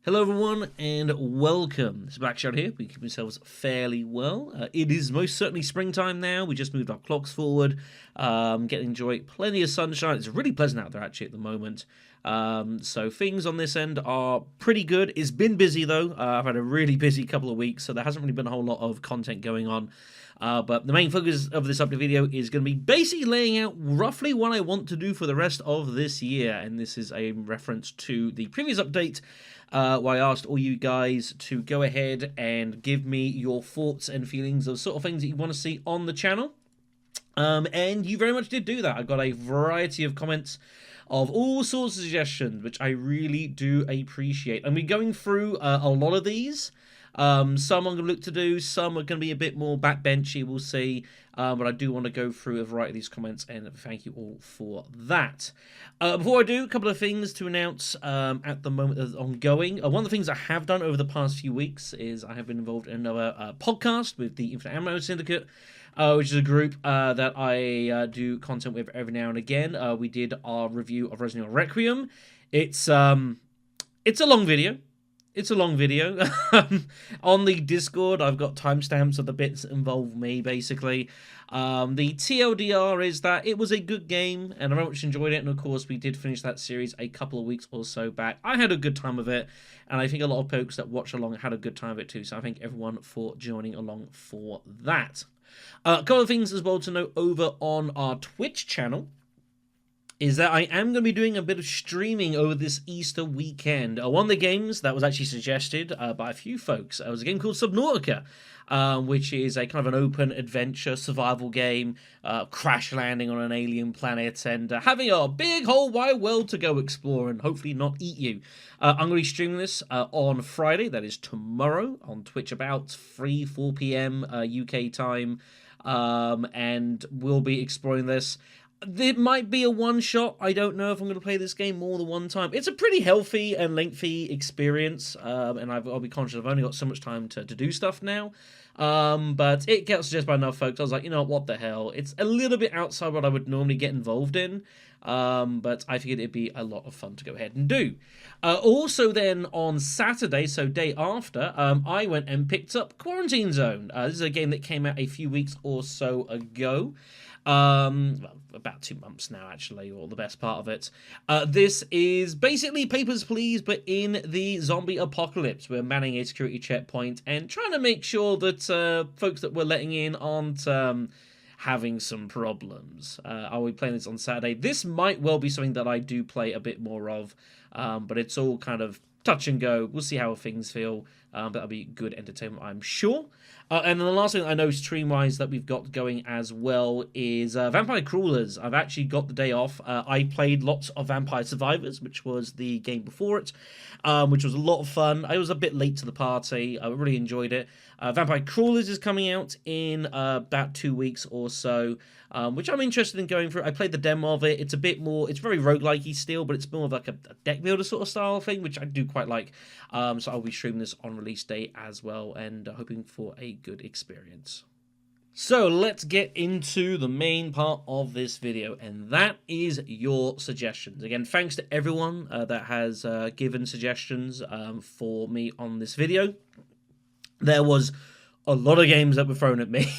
Hello everyone and welcome. It's Black Shadow here. We keep ourselves fairly well. It is most certainly springtime now. We just moved our clocks forward. Getting to enjoy plenty of sunshine. It's really pleasant out there actually at the moment. So things on this end are pretty good. It's been busy though. I've had a really busy couple of weeks, so there hasn't really been a whole lot of content going on. But the main focus of this update video is going to be basically laying out roughly what I want to do for the rest of this year. And this is a reference to the previous update where I asked all you guys to go ahead and give me your thoughts and feelings of sort of things that you want to see on the channel. And you very much did do that. I got a variety of comments of all sorts of suggestions, which I really do appreciate. And we're going through a lot of these. Some I'm going to look to do, some are going to be a bit more backbenchy, we'll see. But I do want to go through a variety of these comments, and thank you all for that. Before I do, a couple of things to announce at the moment that's ongoing. One of the things I have done over the past few weeks is I have been involved in another podcast with the Infinite Ammo Syndicate, which is a group that I do content with every now and again. We did our review of Resident Evil Requiem. It's a long video. It's a long video. On the Discord, I've got timestamps of the bits that involve me, basically. The TLDR is that it was a good game, and I very much enjoyed it, and of course, we did finish that series a couple of weeks or so back. I had a good time of it, and I think a lot of folks that watched along had a good time of it too, so I thank everyone for joining along for that. A couple of things as well to note over on our Twitch channel is that I am going to be doing a bit of streaming over this Easter weekend. One of the games that was actually suggested by a few folks was a game called Subnautica, which is a kind of an open adventure survival game, crash landing on an alien planet and having a big whole wide world to go explore and hopefully not eat you. I'm going to be streaming this on Friday, that is tomorrow, on Twitch about 4 p.m. UK time, and we'll be exploring this. It might be a one-shot. I don't know if I'm going to play this game more than one time. It's a pretty healthy and lengthy experience, and I'll be conscious I've only got so much time to do stuff now. But it gets suggested by enough folks. I was like, you know what the hell? It's a little bit outside what I would normally get involved in, but I figured it'd be a lot of fun to go ahead and do. Also then on Saturday, so day after, I went and picked up Quarantine Zone. This is a game that came out a few weeks or so ago. Well, about 2 months now, actually, or the best part of it. This is basically Papers, Please, but in the zombie apocalypse. We're manning a security checkpoint and trying to make sure that folks that we're letting in aren't having some problems. Are we playing this on Saturday? This might well be something that I do play a bit more of, but it's all kind of touch and go. We'll see how things feel. That'll be good entertainment, I'm sure. And then the last thing I know stream-wise that we've got going as well is Vampire Crawlers. I've actually got the day off. I played lots of Vampire Survivors, which was the game before it, which was a lot of fun. I was a bit late to the party. I really enjoyed it. Vampire Crawlers is coming out in about 2 weeks or so, which I'm interested in going through. I played the demo of it. It's a bit more, it's very roguelike-y still, but it's more of like a deck builder sort of style thing, which I do quite like. So I'll be streaming this on release day as well, and hoping for a good experience. So let's get into the main part of this video, and that is your suggestions. Again, thanks to everyone that has given suggestions for me on this video. There was a lot of games that were thrown at me,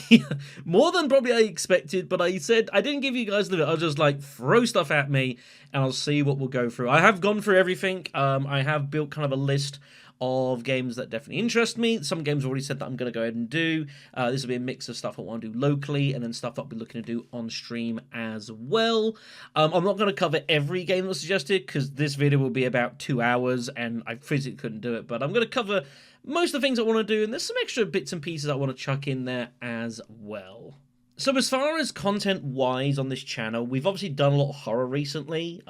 more than probably I expected, but I said I didn't give you guys the, I'll just like throw stuff at me and I'll see what we'll go through. I have gone through everything. I have built kind of a list of games that definitely interest me. Some games I've already said that I'm going to go ahead and do. This will be a mix of stuff I want to do locally and then stuff that I'll be looking to do on stream as well. I'm not going to cover every game that was suggested because this video will be about 2 hours and I physically couldn't do it, but I'm going to cover most of the things I want to do, and there's some extra bits and pieces I want to chuck in there as well. So as far as content-wise on this channel, we've obviously done a lot of horror recently,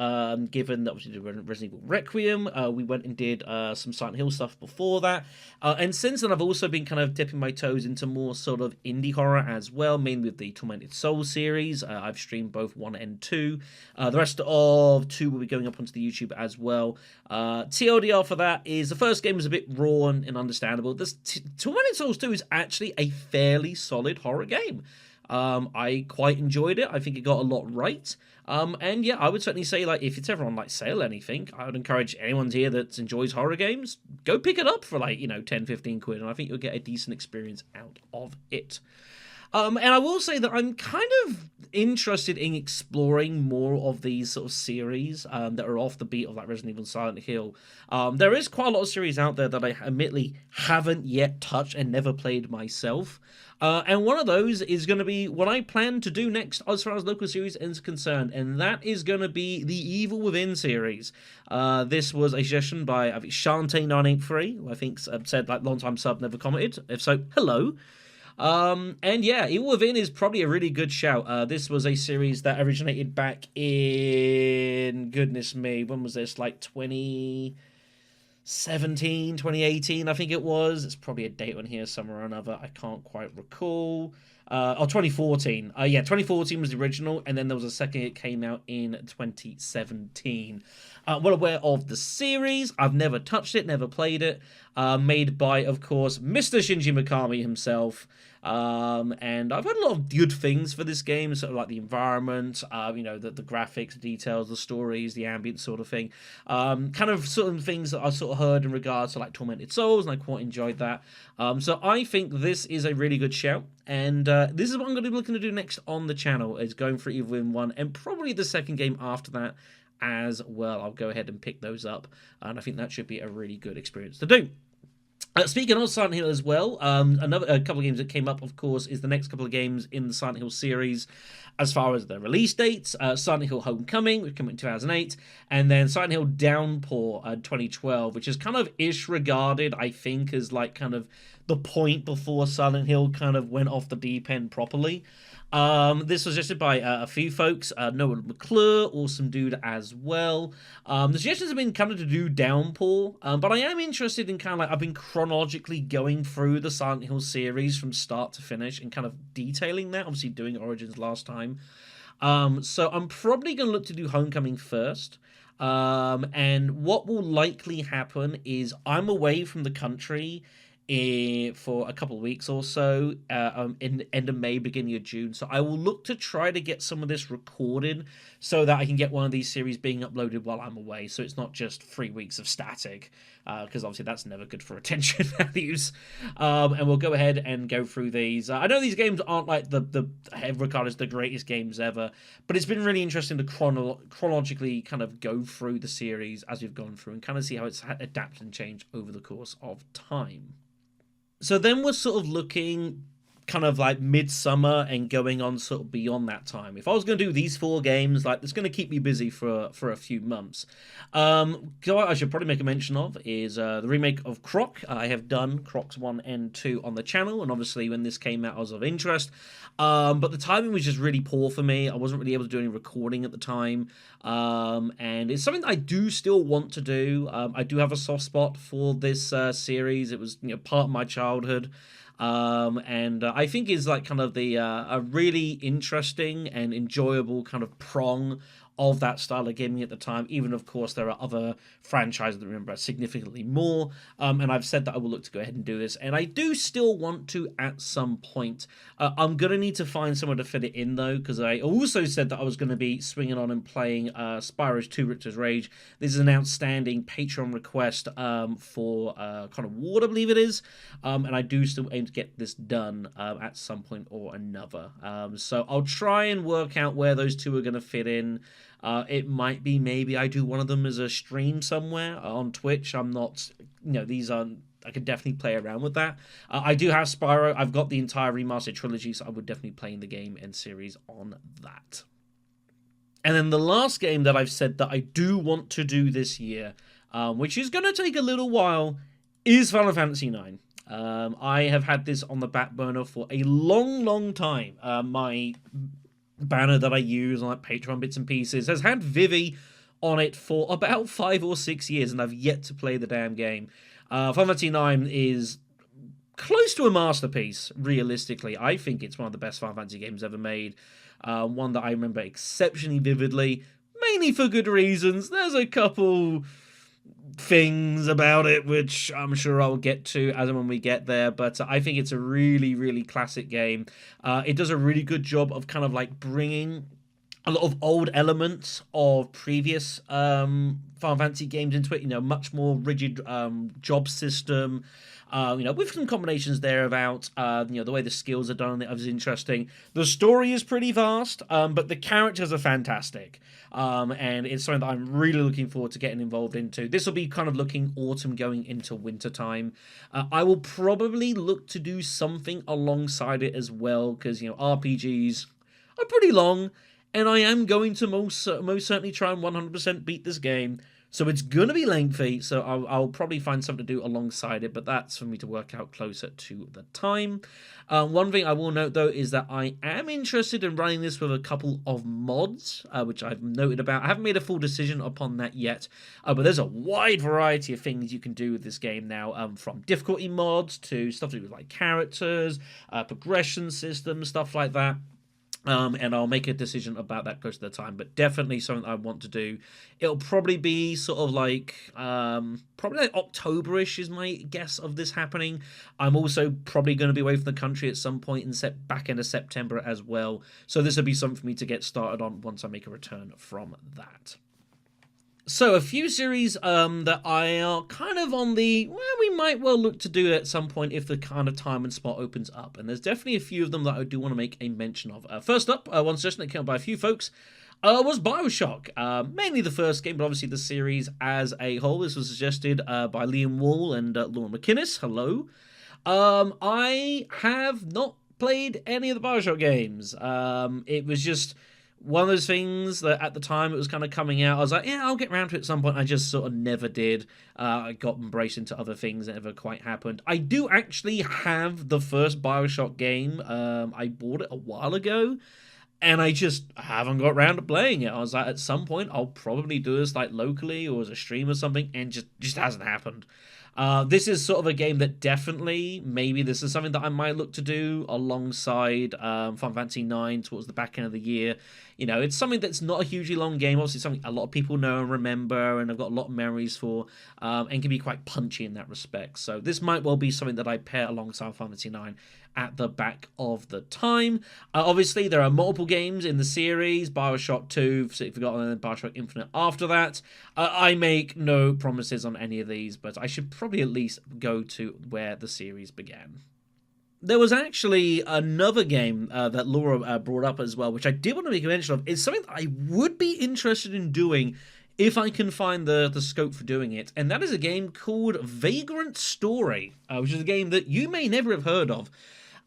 given that we did Resident Evil Requiem. We went and did some Silent Hill stuff before that. And since then, I've also been kind of dipping my toes into more sort of indie horror as well, mainly with the Tormented Souls series. I've streamed both 1 and 2. The rest of 2 will be going up onto the YouTube as well. TLDR for that is the first game is a bit raw and understandable. This Tormented Souls 2 is actually a fairly solid horror game. I quite enjoyed it. I think it got a lot right. And yeah, I would certainly say, like, if it's ever on like sale or anything, I would encourage anyone here that enjoys horror games, go pick it up for like, 10, 15 quid, and I think you'll get a decent experience out of it. And I will say that I'm kind of interested in exploring more of these sort of series that are off the beat of like Resident Evil and Silent Hill. There is quite a lot of series out there that I admittedly haven't yet touched and never played myself. And one of those is going to be what I plan to do next as far as local series is concerned, and that is going to be the Evil Within series. This was a suggestion by, I think, Shantae983, who I think said, like, long time sub, never commented. If so, hello. And yeah, Evil Within is probably a really good shout. This was a series that originated back in, goodness me, when was this? Like 2017, 2018, I think it was. It's probably a date on here somewhere or another. I can't quite recall. 2014. Yeah, 2014 was the original, and then there was a second it came out in 2017. Well aware of the series. I've never touched it, never played it. Made by, of course, Mr. Shinji Mikami himself. And I've heard a lot of good things for this game, sort of like the environment, the graphics, the details, the stories, the ambient sort of thing. Kind of certain things that I sort of heard in regards to like Tormented Souls, and I quite enjoyed that. So I think this is a really good shout, and this is what I'm going to be looking to do next on the channel, is going for Evil Within 1, and probably the second game after that as well. I'll go ahead and pick those up, and I think that should be a really good experience to do. Speaking of Silent Hill as well, a couple of games that came up, of course, is the next couple of games in the Silent Hill series as far as the release dates. Silent Hill Homecoming, which came out in 2008, and then Silent Hill Downpour 2012, which is kind of ish regarded, I think, as like kind of the point before Silent Hill kind of went off the deep end properly. This was suggested by a few folks. Noah McClure, awesome dude as well. The suggestions have been kind of to do Downpour, but I am interested in kind of like, I've been chronologically going through the Silent Hill series from start to finish and kind of detailing that, obviously doing Origins last time. So I'm probably going to look to do Homecoming first. And what will likely happen is I'm away from the country for a couple of weeks or so, in end of May, beginning of June. So I will look to try to get some of this recorded so that I can get one of these series being uploaded while I'm away. So it's not just 3 weeks of static, because obviously that's never good for attention values. And we'll go ahead and go through these. I know these games aren't like the regarded as the greatest games ever, but it's been really interesting to chronologically kind of go through the series as we've gone through and kind of see how it's adapted and changed over the course of time. So then we're sort of looking kind of like midsummer and going on sort of beyond that time. If I was going to do these 4 games, like, it's going to keep me busy for a few months. I should probably make a mention of is the remake of Croc. I have done Crocs 1 and 2 on the channel, and obviously when this came out I was of interest. But the timing was just really poor for me. I wasn't really able to do any recording at the time. And it's something that I do still want to do. I do have a soft spot for this series. It was part of my childhood. And I think is like kind of the a really interesting and enjoyable kind of prong of that style of gaming at the time. Even, of course, there are other franchises that remember significantly more, and I've said that I will look to go ahead and do this, and I do still want to at some point. I'm going to need to find someone to fit it in, though, because I also said that I was going to be swinging on and playing Spyro's 2 Richter's Rage. This is an outstanding Patreon request for kind of Ward, I believe it is, and I do still aim to get this done at some point or another. So I'll try and work out where those two are going to fit in. It might be maybe I do one of them as a stream somewhere on Twitch. I'm not, these aren't, I could definitely play around with that. I do have Spyro. I've got the entire remastered trilogy, so I would definitely play the game and series on that. And then the last game that I've said that I do want to do this year, which is going to take a little while, is Final Fantasy IX. I have had this on the back burner for a long, long time. My banner that I use on like Patreon bits and pieces has had Vivi on it for about 5 or 6 years, and I've yet to play the damn game. Final Fantasy IX is close to a masterpiece, realistically. I think it's one of the best Final Fantasy games ever made. One that I remember exceptionally vividly, mainly for good reasons. There's a couple things about it which I'm sure I'll get to as and when we get there, but I think it's a really, really classic game. It does a really good job of kind of like bringing a lot of old elements of previous Final Fantasy games into it. Much more rigid job system. With some combinations there about the way the skills are done. It was interesting. The story is pretty vast, but the characters are fantastic. And it's something that I'm really looking forward to getting involved into. This will be kind of looking autumn going into winter time. I will probably look to do something alongside it as well, because RPGs are pretty long, and I am going to most certainly try and 100% beat this game. So it's going to be lengthy, so I'll probably find something to do alongside it, but that's for me to work out closer to the time. One thing I will note, though, is that I am interested in running this with a couple of mods, which I've noted about. I haven't made a full decision upon that yet, but there's a wide variety of things you can do with this game now, from difficulty mods to stuff to do with like characters, progression systems, stuff like that. And I'll make a decision about that close to the time, but definitely something I want to do. It'll probably be sort of like, probably like October-ish is my guess of this happening. I'm also probably going to be away from the country at some point in back end of September as well. So this will be something for me to get started on once I make a return from that. So a few series that I are kind of on the, well, we might well look to do at some point if the kind of time and spot opens up. And there's definitely a few of them that I do want to make a mention of. First up, one suggestion that came up by a few folks was BioShock. Mainly the first game, but obviously the series as a whole. This was suggested by Liam Wall and Lauren McInnes. Hello. I have not played any of the BioShock games. It was just one of those things that at the time it was kind of coming out, I was like, yeah, I'll get around to it at some point. I just sort of never did. I got embraced into other things that never quite happened. I do actually have the first BioShock game. I bought it a while ago, and I just haven't got around to playing it. I was like, at some point, I'll probably do this like locally or as a stream or something, and just hasn't happened. This is sort of a game that definitely, maybe this is something that I might look to do alongside Final Fantasy IX towards the back end of the year. It's something that's not a hugely long game. Obviously, something a lot of people know and remember, and I've got a lot of memories for, and can be quite punchy in that respect. So this might well be something that I pair alongside Final Fantasy IX at the back of the time. Obviously, there are multiple games in the series, BioShock 2, Forgotten, and then BioShock Infinite after that. I make no promises on any of these, but I should probably at least go to where the series began. There was actually another game that Laura brought up as well, which I did want to make a mention of. It's something that I would be interested in doing if I can find the scope for doing it, and that is a game called Vagrant Story, which is a game that you may never have heard of.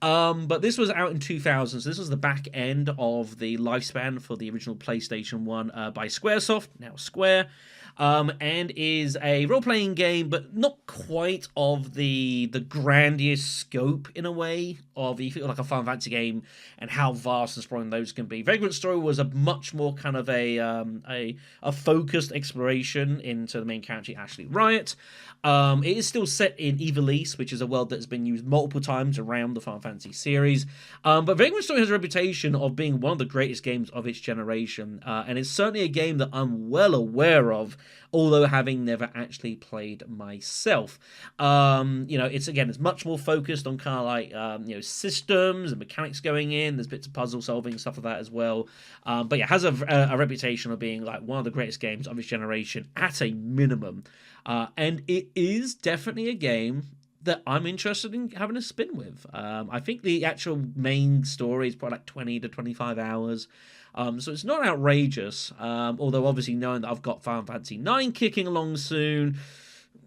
But this was out in 2000, so this was the back end of the lifespan for the original PlayStation 1 by Squaresoft, now Square, and is a role-playing game, but not quite of the grandiose scope, in a way, of if you like a Final Fantasy game and how vast and sprawling those can be. Vagrant Story was a much more kind of a focused exploration into the main character, Ashley Riot. It is still set in Ivalice, which is a world that has been used multiple times around the Final Fantasy series. But Vagrant Story has a reputation of being one of the greatest games of its generation, and it's certainly a game that I'm well aware of, although having never actually played myself. It's much more focused on kind of like systems and mechanics going in. There's bits of puzzle solving, stuff like that as well. But yeah, it has a reputation of being like one of the greatest games of its generation at a minimum. And it is definitely a game that I'm interested in having a spin with. I think the actual main story is probably like 20 to 25 hours. So it's not outrageous, although obviously knowing that I've got Final Fantasy IX kicking along soon,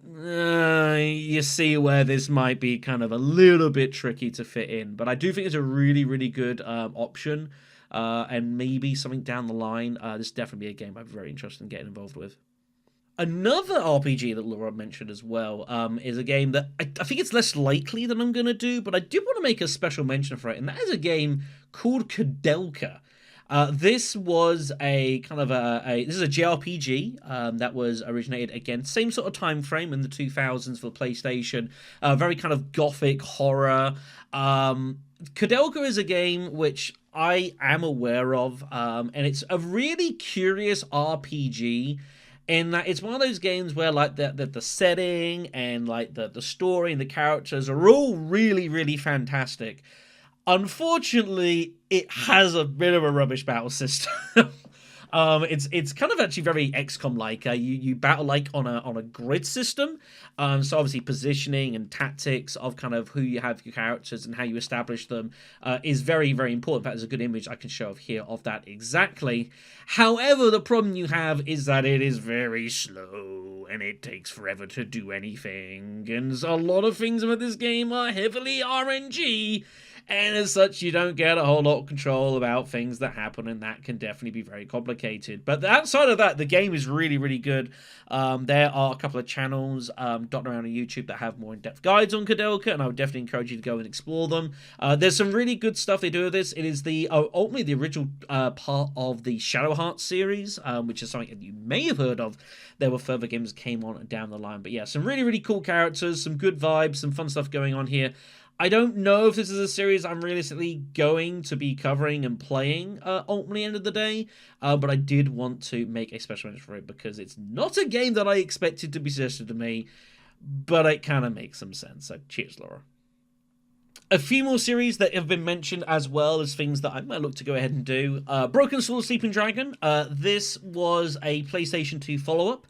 you see where this might be kind of a little bit tricky to fit in. But I do think it's a really, really good option, and maybe something down the line. This is definitely a game I'm very interested in getting involved with. Another RPG that Laura mentioned as well is a game that I think it's less likely that I'm going to do, but I do want to make a special mention for it, and that is a game called Koudelka. This was a kind of this is a JRPG that was originated again, same sort of time frame in the 2000s for the PlayStation, very kind of gothic horror. Koudelka is a game which I am aware of, and it's a really curious RPG. In that it's one of those games where like the setting and like the story and the characters are all really, really fantastic. Unfortunately, it has a bit of a rubbish battle system. It's kind of actually very XCOM like. You battle like on a grid system. So obviously positioning and tactics of kind of who you have your characters and how you establish them is very, very important. In fact, there's a good image I can show of here of that exactly. However, the problem you have is that it is very slow and it takes forever to do anything. And a lot of things about this game are heavily RNG. And as such, you don't get a whole lot of control about things that happen, and that can definitely be very complicated. But outside of that, the game is really, really good. There are a couple of channels dotted around on YouTube that have more in-depth guides on Koudelka, and I would definitely encourage you to go and explore them. There's some really good stuff they do with this. It is ultimately the original part of the Shadow Hearts series, which is something that you may have heard of. There were further games that came on down the line. But yeah, some really, really cool characters, some good vibes, some fun stuff going on here. I don't know if this is a series I'm realistically going to be covering and playing ultimately end of the day, but I did want to make a special mention for it because it's not a game that I expected to be suggested to me, but it kind of makes some sense. So cheers, Laura. A few more series that have been mentioned as well as things that I might look to go ahead and do. Broken Sword Sleeping Dragon. This was a PlayStation 2 follow-up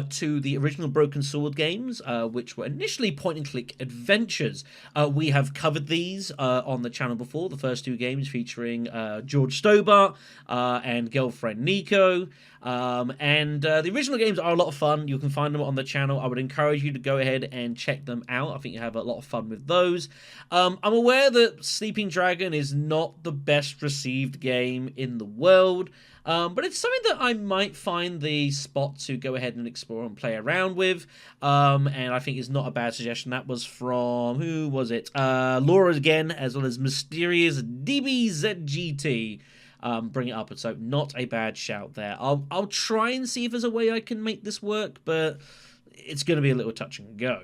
to the original Broken Sword games, which were initially point-and-click adventures. We have covered these on the channel before, the first two games featuring George Stobart and girlfriend Nico. The original games are a lot of fun. You can find them on the channel. I would encourage you to go ahead and check them out. I think you have a lot of fun with those. I'm aware that Sleeping Dragon is not the best received game in the world, but it's something that I might find the spot to go ahead and explore and play around with, and I think it's not a bad suggestion. That was from, who was it? Laura again, as well as Mysterious DBZGT. Bring it up, so not a bad shout there. I'll try and see if there's a way I can make this work, but it's going to be a little touch and go.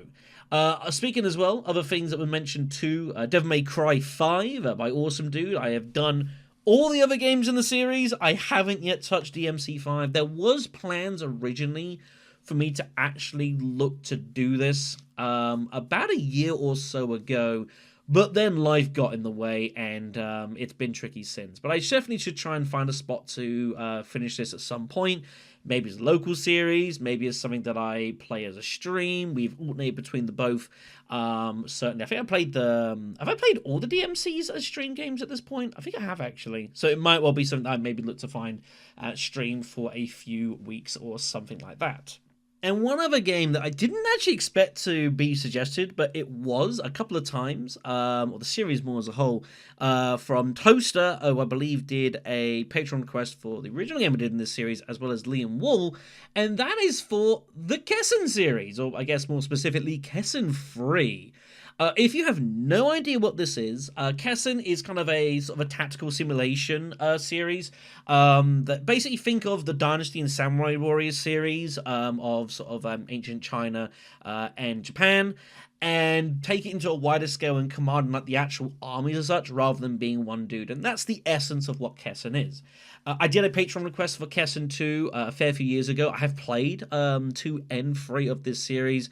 Speaking as well, other things that were mentioned too, Devil May Cry 5 by Awesome Dude. I have done all the other games in the series. I haven't yet touched DMC5. There was plans originally for me to actually look to do this about a year or so ago, but then life got in the way, and it's been tricky since. But I definitely should try and find a spot to finish this at some point. Maybe it's a local series, maybe it's something that I play as a stream. We've alternated between the both. Certainly, I think I played have I played all the DMCs as stream games at this point? I think I have, actually. So it might well be something that I maybe look to find stream for a few weeks or something like that. And one other game that I didn't actually expect to be suggested, but it was a couple of times, or the series more as a whole, from Toaster, who I believe did a Patreon request for the original game I did in this series, as well as Liam Wall, and that is for the Kessen series, or I guess more specifically, Kessen 3. If you have no idea what this is, Kessen is kind of a sort of a tactical simulation series that basically think of the Dynasty and Samurai Warriors series of sort of ancient China and Japan, and take it into a wider scale and command like the actual armies as such, rather than being one dude. And that's the essence of what Kessen is. I did a Patreon request for Kessen 2 a fair few years ago. I have played 2 and 3 of this series.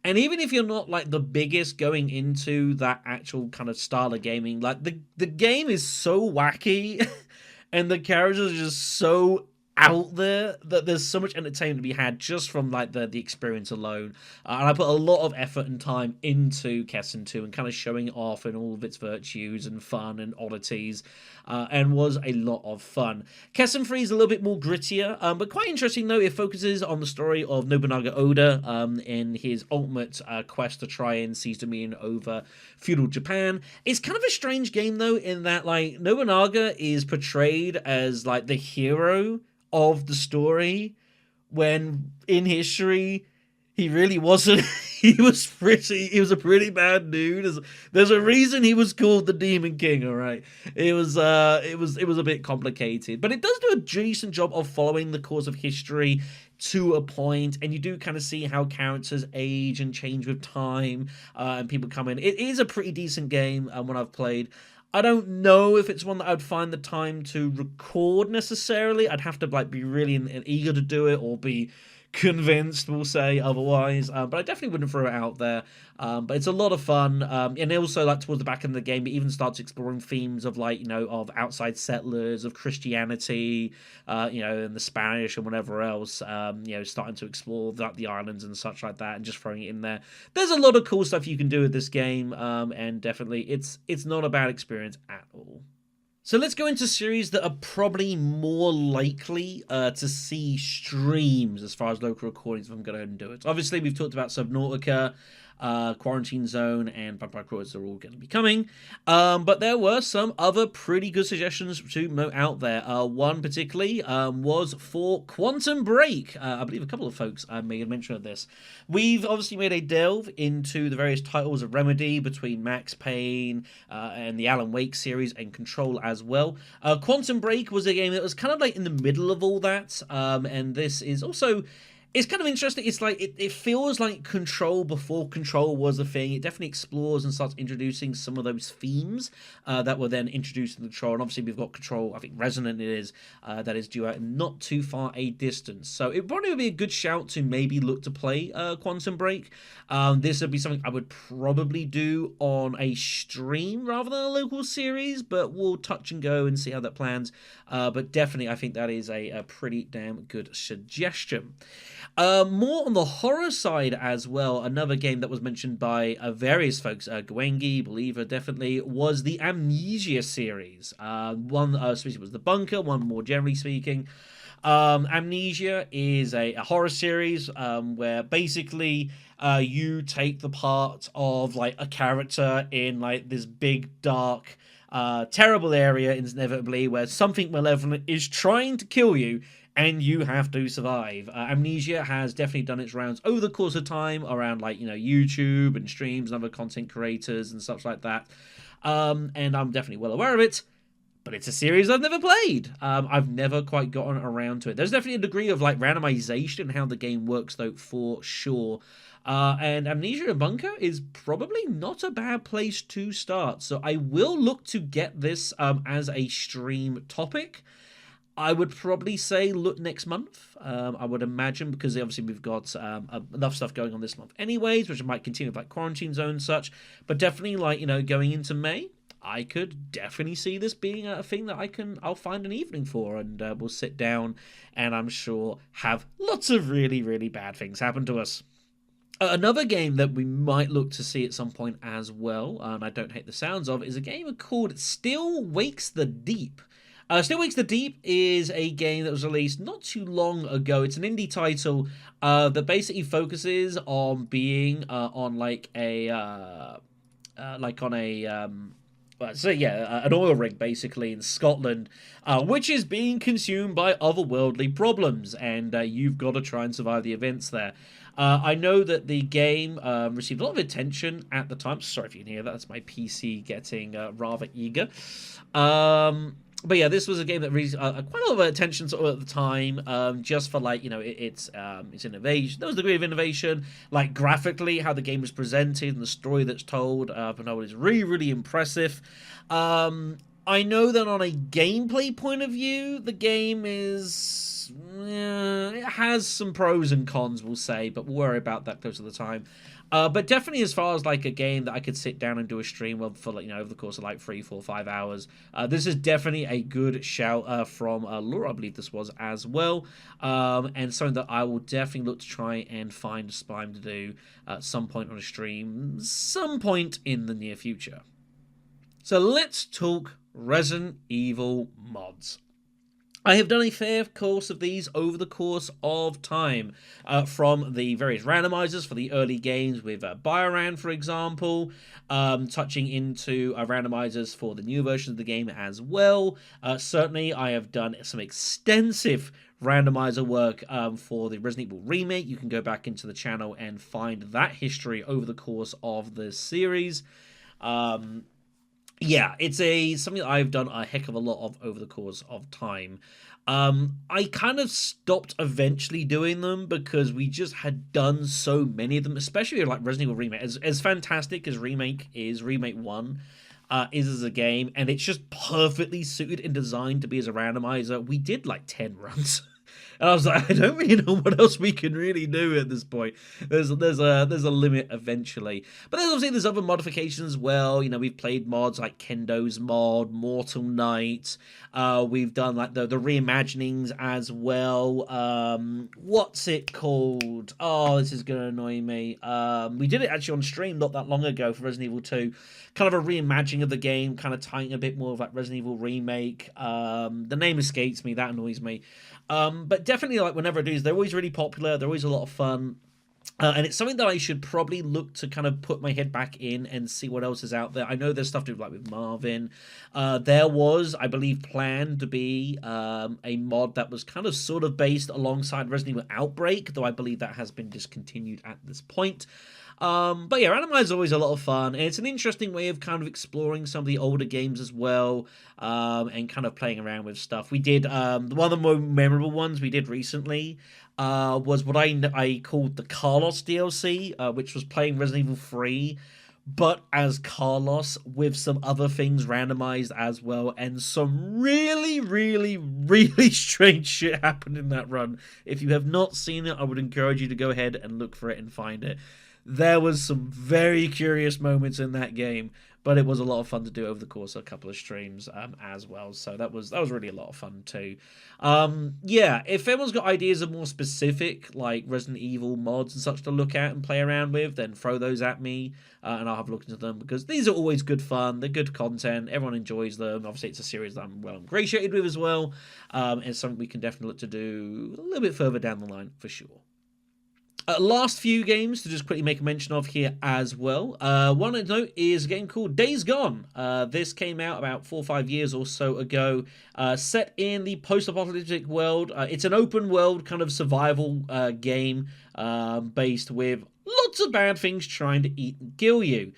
And even if you're not like the biggest going into that actual kind of style of gaming, like the game is so wacky and the characters are just so out there that there's so much entertainment to be had just from like the experience alone. And I put a lot of effort and time into Kessen 2 and kind of showing it off and all of its virtues and fun and oddities, and was a lot of fun. Kessen 3 is a little bit more grittier, but quite interesting though. It focuses on the story of Nobunaga Oda in his ultimate quest to try and seize dominion over feudal Japan. It's kind of a strange game though, in that like Nobunaga is portrayed as like the hero of the story, when in history he really wasn't. He was a pretty bad dude. There's a reason he was called the Demon King, all right? It was a bit complicated, but it does do a decent job of following the course of history to a point, and you do kind of see how characters age and change with time, and people come in. It is a pretty decent game when I've played. I don't know if it's one that I'd find the time to record necessarily. I'd have to like be really eager to do it, or be convinced, we'll say otherwise. But I definitely wouldn't throw it out there. But it's a lot of fun. And also, like, towards the back end of the game, it even starts exploring themes of, like, of outside settlers, of Christianity, and the Spanish and whatever else. Starting to explore the islands and such like that, and just throwing it in there. There's a lot of cool stuff you can do with this game, and definitely it's not a bad experience at all. So let's go into series that are probably more likely to see streams as far as local recordings, if I'm going to go ahead and do it. Obviously, we've talked about Subnautica, Quarantine Zone, and Vampire Chronicles are all going to be coming. But there were some other pretty good suggestions to note out there. One particularly was for Quantum Break. I believe a couple of folks made a mention of this. We've obviously made a delve into the various titles of Remedy between Max Payne and the Alan Wake series and Control as well. Quantum Break was a game that was kind of like in the middle of all that, and this is also... It's kind of interesting. It's like it feels like Control before Control was a thing. It definitely explores and starts introducing some of those themes that were then introduced in Control. And obviously we've got Control, I think Resonant it is, that is due out in not too far a distance. So it probably would be a good shout to maybe look to play Quantum Break. This would be something I would probably do on a stream rather than a local series, but we'll touch and go and see how that plans. But definitely I think that is a pretty damn good suggestion. More on the horror side as well, another game that was mentioned by various folks, Gwengi, Believer definitely, was the Amnesia series. One especially was The Bunker, one more generally speaking. Amnesia is a horror series where basically you take the part of like a character in like this big dark terrible area inevitably where something malevolent is trying to kill you and you have to survive. Amnesia has definitely done its rounds over the course of time around like YouTube and streams and other content creators and such like that, and I'm definitely well aware of it. But it's a series I've never played. I've never quite gotten around to it. There's definitely a degree of like randomization in how the game works, though, for sure. And Amnesia and Bunker is probably not a bad place to start. So I will look to get this as a stream topic. I would probably say look next month. I would imagine, because obviously we've got enough stuff going on this month anyways, which I might continue with like Quarantine Zone and such. But definitely like, going into May, I could definitely see this being a thing that I'll find an evening for, and we'll sit down and I'm sure have lots of really, really bad things happen to us. Another game that we might look to see at some point as well, and I don't hate the sounds of, is a game called Still Wakes the Deep. Still Wakes the Deep is a game that was released not too long ago. It's an indie title that basically focuses on being on like a an oil rig basically in Scotland, which is being consumed by otherworldly problems, and you've got to try and survive the events there. I know that the game received a lot of attention at the time. Sorry if you can hear that. That's my PC getting rather eager. But yeah, this was a game that received quite a lot of attention sort of at the time, just for like, its innovation. There was a degree of innovation, like graphically, how the game was presented and the story that's told. But no, it is really, really impressive. I know that on a gameplay point of view, the game is... it has some pros and cons, we'll say, but we'll worry about that close to the time. But definitely as far as like a game that I could sit down and do a stream of for like, over the course of like 3, 4, 5 hours, this is definitely a good shout from Laura, I believe this was as well, and something that I will definitely look to try and find a spine to do at some point on a stream, some point in the near future. So let's talk Resident Evil mods. I have done a fair course of these over the course of time, from the various randomizers for the early games with Bioran, for example, touching into randomizers for the new versions of the game as well. Certainly, I have done some extensive randomizer work for the Resident Evil remake. You can go back into the channel and find that history over the course of the series. Yeah, it's something that I've done a heck of a lot of over the course of time. I kind of stopped eventually doing them because we just had done so many of them, especially like Resident Evil Remake. As fantastic as Remake 1 is as a game, and it's just perfectly suited and designed to be as a randomizer. We did like 10 runs And I was like, I don't really know what else we can really do at this point. There's a limit eventually. But there's other modifications as well. You know, we've played mods like Kendo's mod, Mortal Knight. We've done like the reimaginings as well. What's it called? Oh, this is gonna annoy me. We did it actually on stream not that long ago for Resident Evil 2. Kind of a reimagining of the game, kind of tying a bit more of that Resident Evil remake. The name escapes me, that annoys me. But definitely, like, whenever I do these, they're always really popular, they're always a lot of fun. And it's something that I should probably look to kind of put my head back in and see what else is out there. I know there's stuff to do like with Marvin. There was, I believe, planned to be a mod that was kind of sort of based alongside Resident Evil Outbreak, though I believe that has been discontinued at this point. But yeah, Randomizer is always a lot of fun, and it's an interesting way of kind of exploring some of the older games as well, and kind of playing around with stuff. We did, one of the more memorable ones we did recently was what I called the Carlos DLC, which was playing Resident Evil 3, but as Carlos with some other things randomized as well, and some really, really, really strange shit happened in that run. If you have not seen it, I would encourage you to go ahead and look for it and find it. There was some very curious moments in that game, but it was a lot of fun to do over the course of a couple of streams as well. So that was really a lot of fun too. Yeah, if anyone's got ideas of more specific like Resident Evil mods and such to look at and play around with, then throw those at me and I'll have a look into them, because these are always good fun. They're good content. Everyone enjoys them. Obviously, it's a series that I'm well ingratiated with as well. It's something we can definitely look to do a little bit further down the line for sure. Last few games to just quickly make a mention of here as well. One to note is a game called Days Gone. This came out about 4 or 5 years or so ago, set in the post-apocalyptic world. It's an open world kind of survival game based with lots of bad things trying to eat and kill you.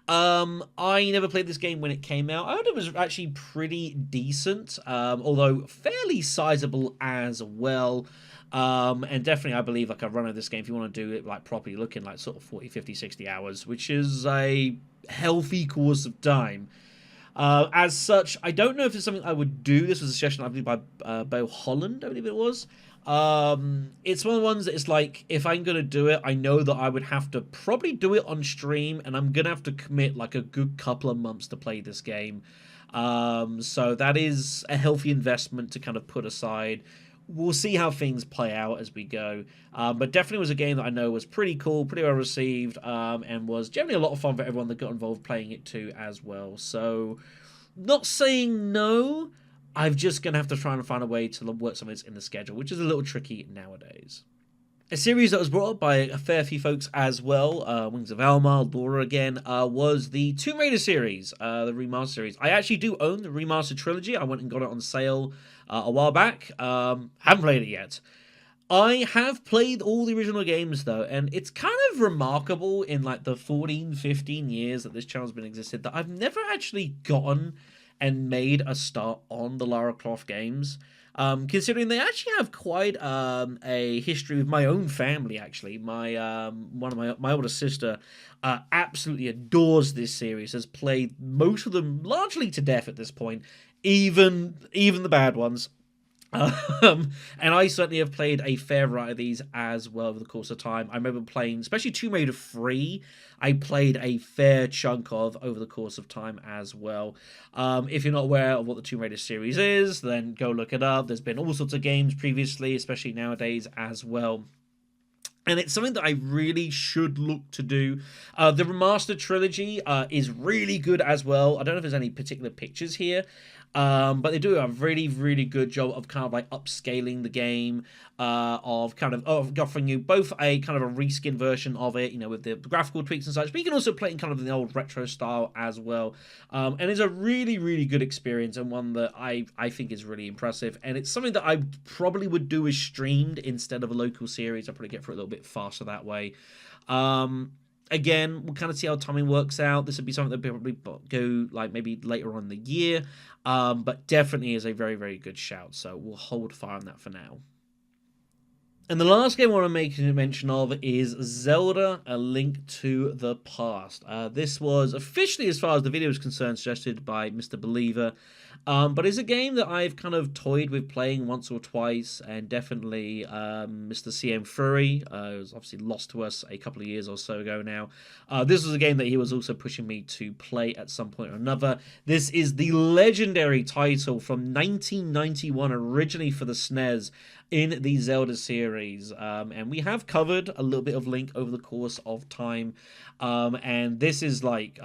I never played this game when it came out. I heard it was actually pretty decent, although fairly sizable as well. And definitely, I believe, like, a run of this game, if you want to do it like properly, looking like sort of 40, 50, 60 hours, which is a healthy course of time. As such, I don't know if it's something I would do. This was a suggestion, I believe, by Bo Holland, I believe it was. It's one of the ones that it's like, if I'm going to do it, I know that I would have to probably do it on stream, and I'm going to have to commit like a good couple of months to play this game. So that is a healthy investment to kind of put aside. We'll see how things play out as we go. But definitely was a game that I know was pretty cool, pretty well received, and was generally a lot of fun for everyone that got involved playing it too as well. So, not saying no, I'm just going to have to try and find a way to work some of this in the schedule, which is a little tricky nowadays. A series that was brought up by a fair few folks as well, Wings of Almar, Laura again, was the Tomb Raider series, the remaster series. I actually do own the remastered trilogy. I went and got it on sale a while back. Haven't played it yet. I have played all the original games though, and it's kind of remarkable in like the 14, 15 years that this channel's been existed that I've never actually gotten and made a start on the Lara Croft games. Considering they actually have quite a history with my own family. Actually, one of my older sister absolutely adores this series. Has played most of them largely to death at this point, even the bad ones. And I certainly have played a fair variety of these as well over the course of time. I remember playing, especially Tomb Raider 3, I played a fair chunk of over the course of time as well. If you're not aware of what the Tomb Raider series is, then go look it up. There's been all sorts of games previously, especially nowadays as well. And it's something that I really should look to do. The remastered trilogy is really good as well. I don't know if there's any particular pictures here. But they do a really, really good job of kind of like upscaling the game, of offering you both a kind of a reskin version of it, you know, with the graphical tweaks and such, but you can also play it in kind of the old retro style as well. And it's a really, really good experience, and one that I think is really impressive. And it's something that I probably would do as streamed instead of a local series. I'll probably get through it a little bit faster that way. Again, we'll kind of see how timing works out. This would be something that probably go like maybe later on in the year, but definitely is a very, very good shout. So we'll hold fire on that for now. And the last game I want to make a mention of is Zelda: A Link to the Past. This was officially, as far as the video is concerned, suggested by Mr. Believer. But it's a game that I've kind of toyed with playing once or twice, and definitely Mr. CM Fury was obviously lost to us a couple of years or so ago now. This was a game that he was also pushing me to play at some point or another. This is the legendary title from 1991, originally for the SNES, in the Zelda series, and we have covered a little bit of Link over the course of time, and this is like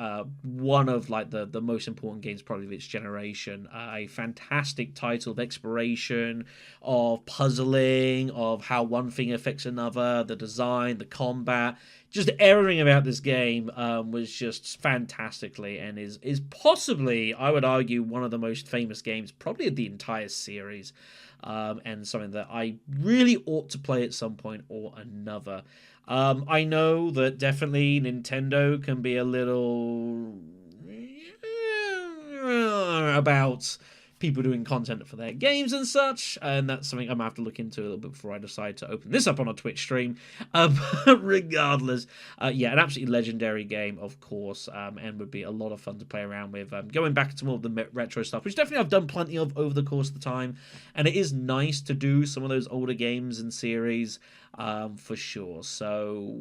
one of like the most important games probably of its generation. A fantastic title of exploration, of puzzling, of how one thing affects another, the design, the combat, just everything about this game was just fantastically, and is possibly, I would argue, one of the most famous games probably of the entire series. And something that I really ought to play at some point or another. I know that definitely Nintendo can be a little about people doing content for their games and such, and that's something I'm gonna have to look into a little bit before I decide to open this up on a Twitch stream. Regardless, yeah, an absolutely legendary game, of course, and would be a lot of fun to play around with. Going back to more of the retro stuff, which definitely I've done plenty of over the course of the time, and it is nice to do some of those older games and series, for sure. So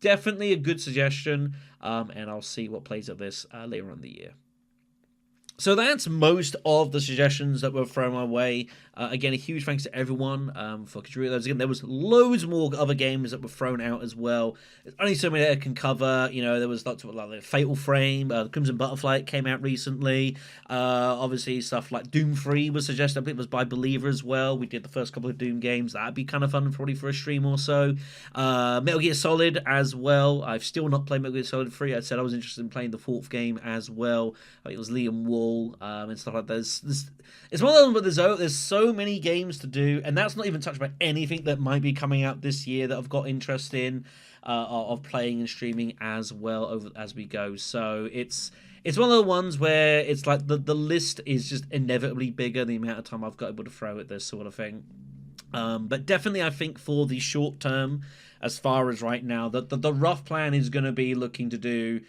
definitely a good suggestion, and I'll see what plays of this later on in the year. So that's most of the suggestions that were thrown my way. Again, a huge thanks to everyone for contributing those. Again, there was loads more other games that were thrown out as well. There's only so many that I can cover. You know, there was lots of like Fatal Frame, Crimson Butterfly came out recently. Obviously, stuff like Doom 3 was suggested. I think it was by Believer as well. We did the first couple of Doom games. That'd be kind of fun probably for a stream or so. Metal Gear Solid as well. I've still not played Metal Gear Solid 3. I said I was interested in playing the fourth game as well. I think it was Liam Wall. And stuff like that. It's one of those, but there's so many games to do, and that's not even touched by anything that might be coming out this year that I've got interest in of playing and streaming as well as we go. So it's one of the ones where it's like the list is just inevitably bigger the amount of time I've got able to throw at this sort of thing. But definitely, I think for the short term, as far as right now, the rough plan is going to be looking to do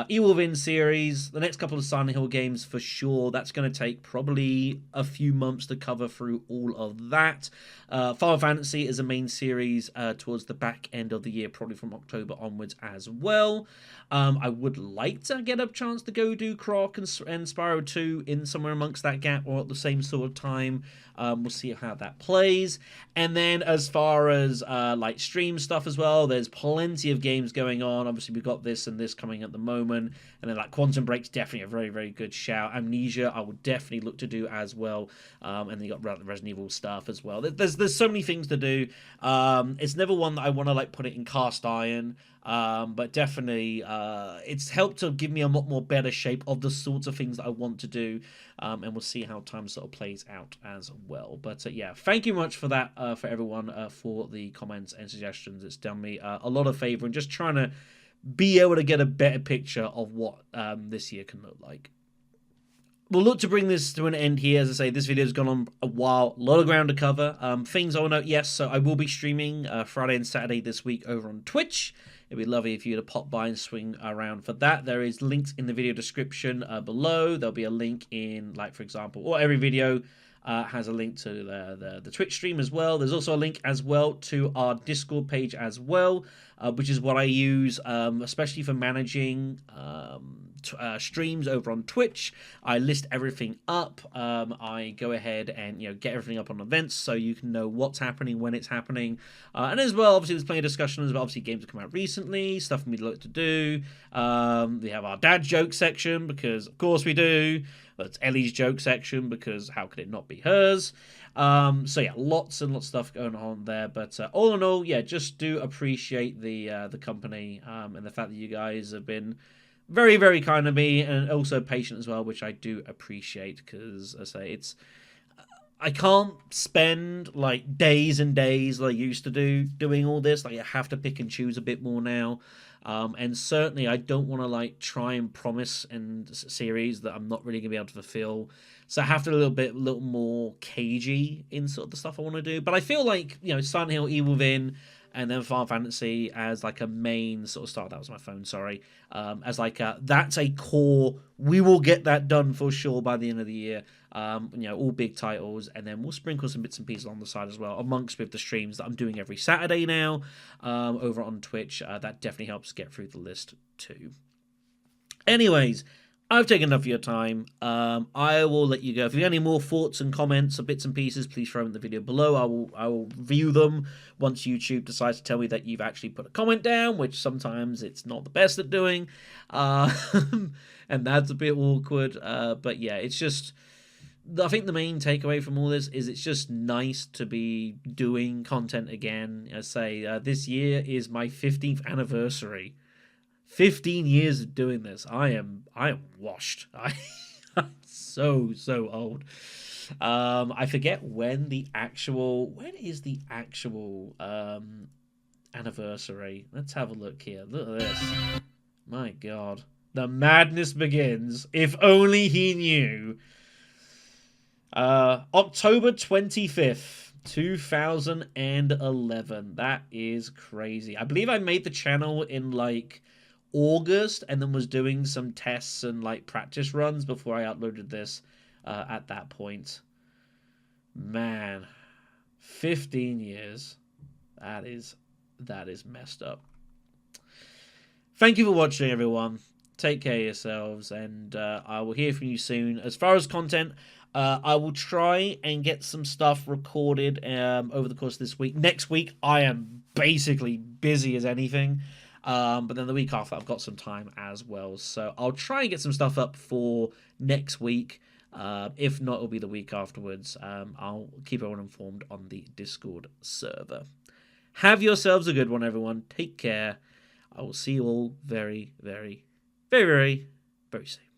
Evil Within series, the next couple of Silent Hill games for sure. That's going to take probably a few months to cover through all of that. Final Fantasy is a main series towards the back end of the year, probably from October onwards as well. I would like to get a chance to go do Croc and Spyro 2 in somewhere amongst that gap or at the same sort of time. We'll see how that plays. And then as far as like stream stuff as well, there's plenty of games going on. Obviously, we've got this and this coming at the moment. And then like Quantum Break's definitely a very, very good shout. Amnesia, I would definitely look to do as well. And then you got Resident Evil stuff as well. There's so many things to do. It's never one that I want to like put it in cast iron. But definitely it's helped to give me a lot more better shape of the sorts of things that I want to do, and we'll see how time sort of plays out as well. But yeah, thank you much for that, for everyone, for the comments and suggestions. It's done me a lot of favor and just trying to be able to get a better picture of what this year can look like. We'll look to bring this to an end here. As I say, this video has gone on a while, a lot of ground to cover. Things I will note, yes, so I will be streaming Friday and Saturday this week over on Twitch. It'd be lovely if you to pop by and swing around for that. There is links in the video description below. There'll be a link in, like, for example, or every video has a link to the Twitch stream as well. There's also a link as well to our Discord page as well, which is what I use, especially for managing streams over on Twitch. I list everything up. I go ahead and get everything up on events so you can know what's happening when it's happening. And as well, obviously, there's plenty of discussions about obviously games that come out recently, stuff for me to look to do. We have our dad joke section because of course we do. It's Ellie's joke section because how could it not be hers? So yeah, lots and lots of stuff going on there. But all in all, yeah, just do appreciate the company and the fact that you guys have been very, very kind to me and also patient as well, which I do appreciate because, as I say, I can't spend like days and days like I used to do doing all this. Like I have to pick and choose a bit more now. And certainly I don't want to like try and promise in series that I'm not really going to be able to fulfill. So I have to be a little more cagey in sort of the stuff I want to do. But I feel like, Silent Hill, Evil Within, and then Final Fantasy as like a main sort of start. That was my phone, sorry. As like that's a core. We will get that done for sure by the end of the year. All big titles, and then we'll sprinkle some bits and pieces on the side as well, amongst with the streams that I'm doing every Saturday now over on Twitch. That definitely helps get through the list too. Anyways, I've taken enough of your time. I will let you go. If you have any more thoughts and comments or bits and pieces, please throw them in the video below. I will view them once YouTube decides to tell me that you've actually put a comment down, which sometimes it's not the best at doing. And that's a bit awkward. But yeah, it's just... I think the main takeaway from all this is it's just nice to be doing content again. I say this year is my 15th anniversary. 15 years of doing this. I am washed. I'm so old. I forget when is the actual anniversary. Let's have a look here. Look at this. My God. The madness begins. If only he knew. October 25th, 2011. That is crazy. I believe I made the channel in like August and then was doing some tests and like practice runs before I uploaded this at that point. Man, 15 years. That is messed up. Thank you for watching, everyone. Take care of yourselves, and I will hear from you soon. As far as content, I will try and get some stuff recorded over the course of this week. Next week, I am basically busy as anything. But then the week after, I've got some time as well. So I'll try and get some stuff up for next week. If not, it'll be the week afterwards. I'll keep everyone informed on the Discord server. Have yourselves a good one, everyone. Take care. I will see you all very, very, very, very, very soon.